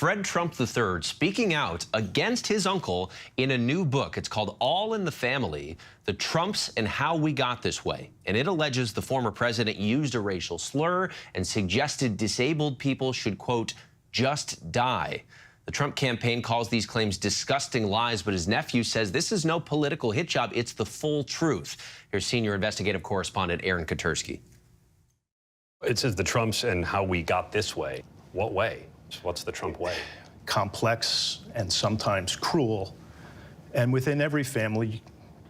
Fred Trump III speaking out against his uncle in a new book. It's called All in the Family, The Trumps and How We Got This Way. And it alleges the former president used a racial slur and suggested disabled people should, quote, just die. The Trump campaign calls these claims disgusting lies, but his nephew says this is no political hit job. It's the full truth. Here's senior investigative correspondent Aaron Katursky. It says the Trumps and how we got this way. What way? What's the Trump way? Complex and sometimes cruel. And within every family,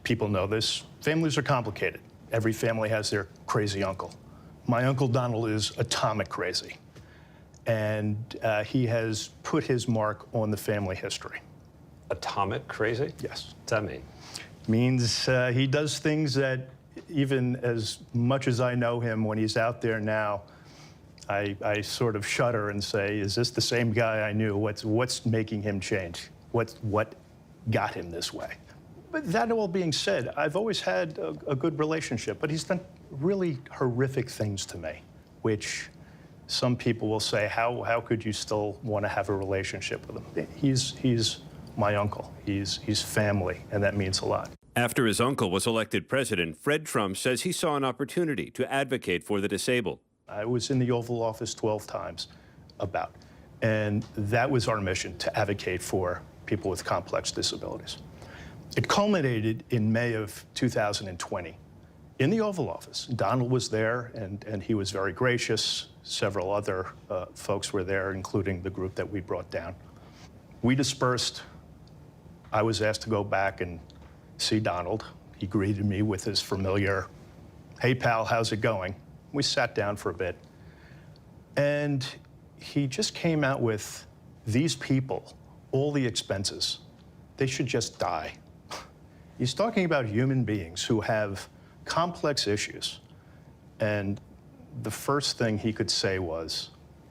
people know this, families are complicated. Every family has their crazy uncle. My Uncle Donald is atomic crazy. And he has put his mark on the family history. Atomic crazy? Yes. What's that mean? Means he does things that, even as much as I know him, when he's out there now, I sort of shudder and say, is this the same guy I knew? What's making him change? What got him this way? But that all being said, I've always had a good relationship, but he's done really horrific things to me, which some people will say, how could you still want to have a relationship with him? He's my uncle. He's family, and that means a lot. After his uncle was elected president, Fred Trump says he saw an opportunity to advocate for the disabled. I was in the Oval Office 12 times, and that was our mission, to advocate for people with complex disabilities. It culminated in May of 2020 in the Oval Office. Donald was there, and he was very gracious. Several other folks were there, including the group that we brought down. We dispersed. I was asked to go back and see Donald. He greeted me with his familiar, "Hey, pal, how's it going?" We sat down for a bit, and he just came out with, these people, all the expenses, they should just die. He's talking about human beings who have complex issues, and the first thing he could say was,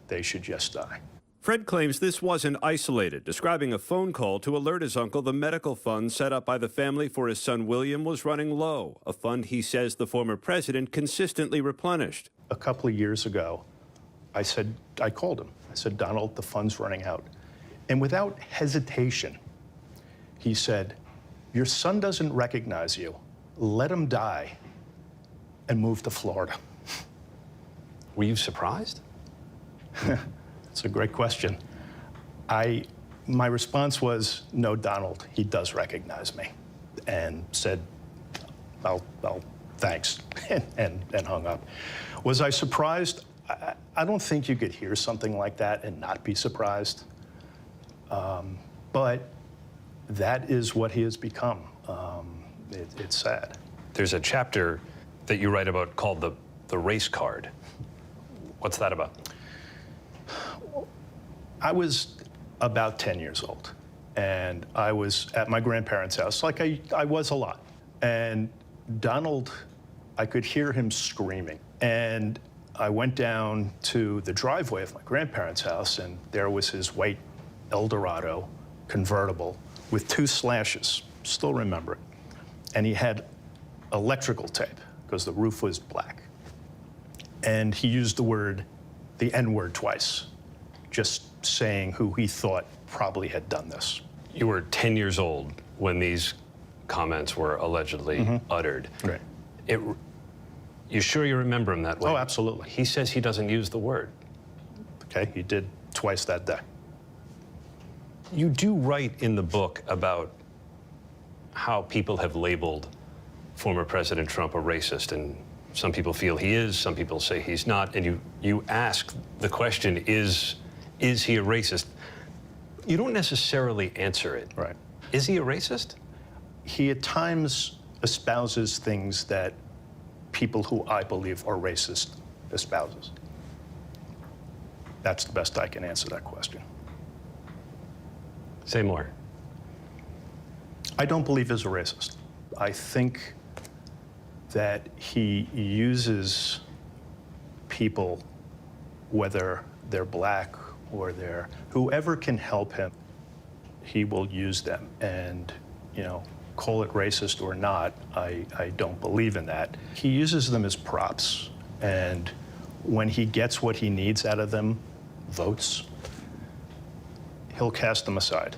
they should just die. Fred claims this wasn't isolated, describing a phone call to alert his uncle the medical fund set up by the family for his son William was running low, a fund he says the former president consistently replenished. A couple of years ago, I called him. I said, Donald, the fund's running out. And without hesitation, he said, your son doesn't recognize you. Let him die and move to Florida. Were you surprised? That's a great question. My response was, no, Donald, he does recognize me, and said, well, thanks, and hung up. Was I surprised? I don't think you could hear something like that and not be surprised. But that is what he has become. It's sad. There's a chapter that you write about called the race card. What's that about? I was about 10 years old, and I was at my grandparents' house, like I was a lot. And Donald, I could hear him screaming. And I went down to the driveway of my grandparents' house, and there was his white Eldorado convertible with 2 slashes, still remember it. And he had electrical tape, because the roof was black. And he used the N-word twice, just saying who he thought probably had done this. You were 10 years old when these comments were allegedly uttered. Right. You sure you remember him that way? Oh, absolutely. He says he doesn't use the word. Okay, he did twice that day. You do write in the book about how people have labeled former President Trump a racist, and some people feel he is, some people say he's not, and you ask the question, is he a racist? You don't necessarily answer it. Right. Is he a racist? He at times espouses things that people who I believe are racist espouses. That's the best I can answer that question. Say more. I don't believe he's a racist. I think that he uses people, whether they're black or they're whoever can help him, he will use them. And, call it racist or not, I don't believe in that. He uses them as props, and when he gets what he needs out of them, votes, he'll cast them aside.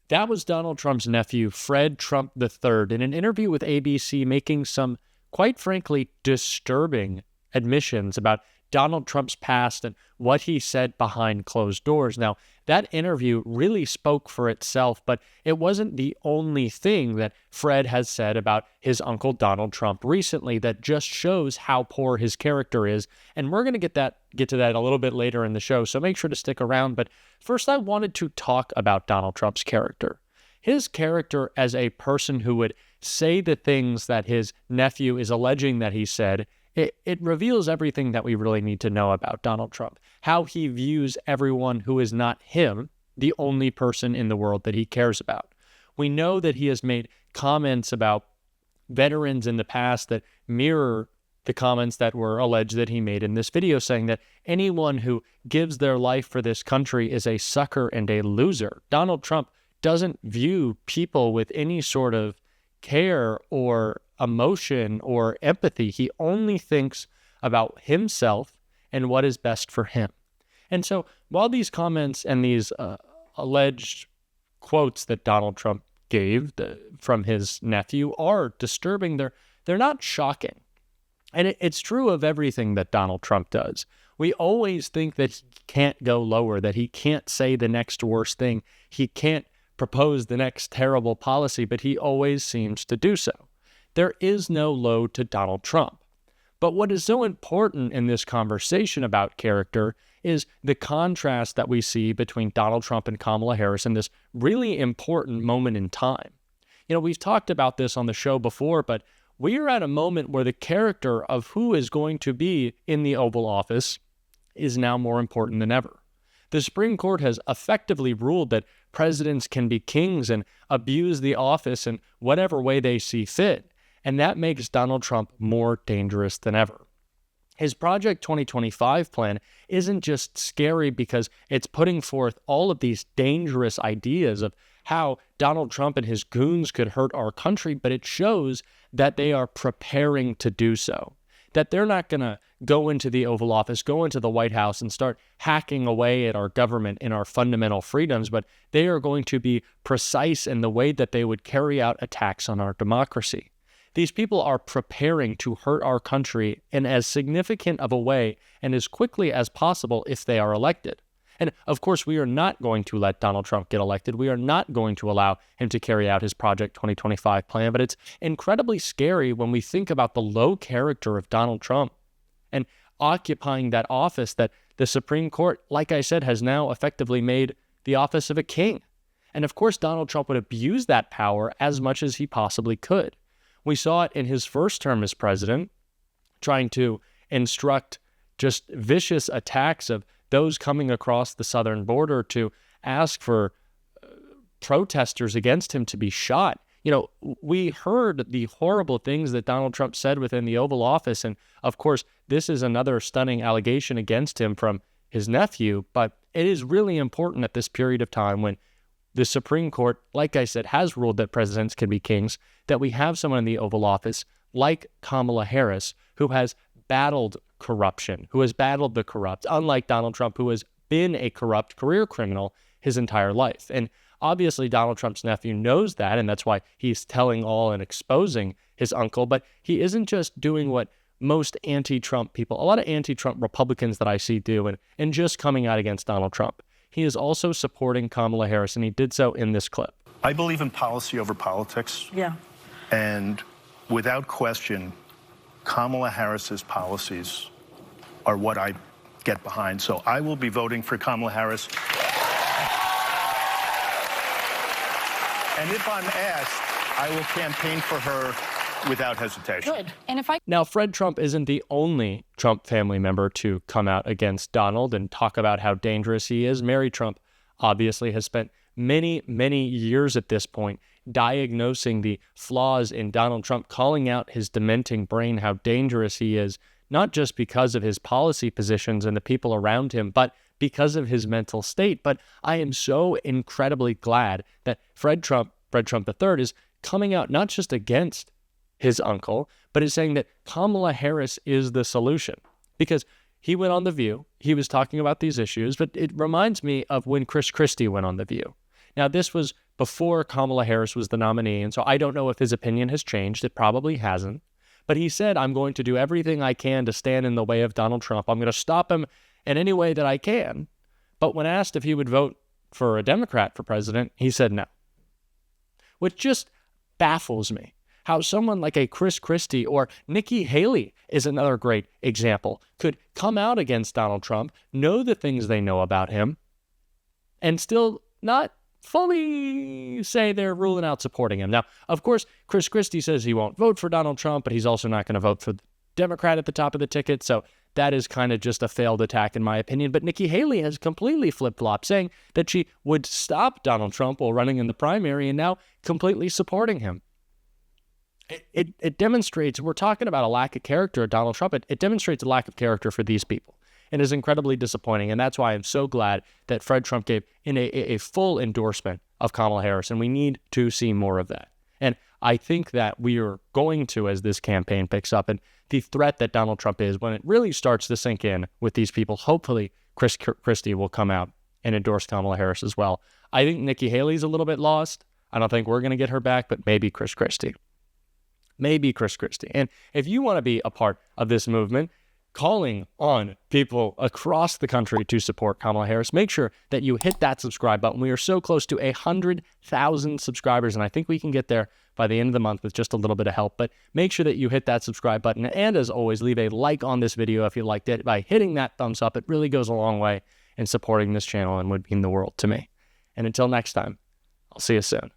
That was Donald Trump's nephew, Fred Trump III, in an interview with ABC, making some, quite frankly, disturbing admissions about Donald Trump's past and what he said behind closed doors. Now, that interview really spoke for itself, but it wasn't the only thing that Fred has said about his uncle Donald Trump recently that just shows how poor his character is. And we're going to get to that a little bit later in the show, so make sure to stick around. But first, I wanted to talk about Donald Trump's character. His character as a person who would say the things that his nephew is alleging that he said. It reveals everything that we really need to know about Donald Trump, how he views everyone who is not him, the only person in the world that he cares about. We know that he has made comments about veterans in the past that mirror the comments that were alleged that he made in this video, saying that anyone who gives their life for this country is a sucker and a loser. Donald Trump doesn't view people with any sort of care or emotion or empathy. He only thinks about himself and what is best for him. And so while these comments and these alleged quotes that Donald Trump gave from his nephew are disturbing, they're not shocking. And it's true of everything that Donald Trump does. We always think that he can't go lower, that he can't say the next worst thing, he can't propose the next terrible policy, but he always seems to do so. There is no low to Donald Trump. But what is so important in this conversation about character is the contrast that we see between Donald Trump and Kamala Harris in this really important moment in time. You know, we've talked about this on the show before, but we are at a moment where the character of who is going to be in the Oval Office is now more important than ever. The Supreme Court has effectively ruled that presidents can be kings and abuse the office in whatever way they see fit. And that makes Donald Trump more dangerous than ever. His Project 2025 plan isn't just scary because it's putting forth all of these dangerous ideas of how Donald Trump and his goons could hurt our country, but it shows that they are preparing to do so. That they're not going to go into the Oval Office, go into the White House and start hacking away at our government and our fundamental freedoms, but they are going to be precise in the way that they would carry out attacks on our democracy. These people are preparing to hurt our country in as significant of a way and as quickly as possible if they are elected. And of course, we are not going to let Donald Trump get elected. We are not going to allow him to carry out his Project 2025 plan. But it's incredibly scary when we think about the low character of Donald Trump and occupying that office that the Supreme Court, like I said, has now effectively made the office of a king. And of course, Donald Trump would abuse that power as much as he possibly could. We saw it in his first term as president, trying to instruct just vicious attacks of those coming across the southern border to ask for protesters against him to be shot. You know, we heard the horrible things that Donald Trump said within the Oval Office. And of course, this is another stunning allegation against him from his nephew. But it is really important at this period of time when the Supreme Court, like I said, has ruled that presidents can be kings, that we have someone in the Oval Office like Kamala Harris who has battled corruption, who has battled the corrupt, unlike Donald Trump, who has been a corrupt career criminal his entire life. And obviously, Donald Trump's nephew knows that, and that's why he's telling all and exposing his uncle. But he isn't just doing what most anti-Trump people, a lot of anti-Trump Republicans that I see do, and just coming out against Donald Trump. He is also supporting Kamala Harris, and he did so in this clip. I believe in policy over politics. Yeah. And without question, Kamala Harris's policies are what I get behind. So I will be voting for Kamala Harris. And if I'm asked, I will campaign for her without hesitation. Good. Now, Fred Trump isn't the only Trump family member to come out against Donald and talk about how dangerous he is. Mary Trump obviously has spent many, many years at this point diagnosing the flaws in Donald Trump, calling out his dementing brain, how dangerous he is, not just because of his policy positions and the people around him, but because of his mental state. But I am so incredibly glad that Fred Trump III, is coming out not just against his uncle, but is saying that Kamala Harris is the solution. Because he went on The View. He was talking about these issues, but it reminds me of when Chris Christie went on The View. Now, this was before Kamala Harris was the nominee, and so I don't know if his opinion has changed. It probably hasn't. But he said, I'm going to do everything I can to stand in the way of Donald Trump. I'm going to stop him in any way that I can. But when asked if he would vote for a Democrat for president, he said no. Which just baffles me. How someone like a Chris Christie or Nikki Haley is another great example, could come out against Donald Trump, know the things they know about him, and still not fully say they're ruling out supporting him. Now, of course, Chris Christie says he won't vote for Donald Trump, but he's also not going to vote for the Democrat at the top of the ticket, so that is kind of just a failed attack in my opinion. But Nikki Haley has completely flip-flopped, saying that she would stop Donald Trump while running in the primary and now completely supporting him. It demonstrates, we're talking about a lack of character of Donald Trump, it demonstrates a lack of character for these people and is incredibly disappointing. And that's why I'm so glad that Fred Trump gave in a full endorsement of Kamala Harris, and we need to see more of that. And I think that we are going to, as this campaign picks up, and the threat that Donald Trump is, when it really starts to sink in with these people, hopefully Chris Christie will come out and endorse Kamala Harris as well. I think Nikki Haley's a little bit lost. I don't think we're going to get her back, but maybe Chris Christie. Maybe Chris Christie. And if you want to be a part of this movement, calling on people across the country to support Kamala Harris, make sure that you hit that subscribe button. We are so close to 100,000 subscribers, and I think we can get there by the end of the month with just a little bit of help. But make sure that you hit that subscribe button. And as always, leave a like on this video if you liked it. By hitting that thumbs up, it really goes a long way in supporting this channel and would mean the world to me. And until next time, I'll see you soon.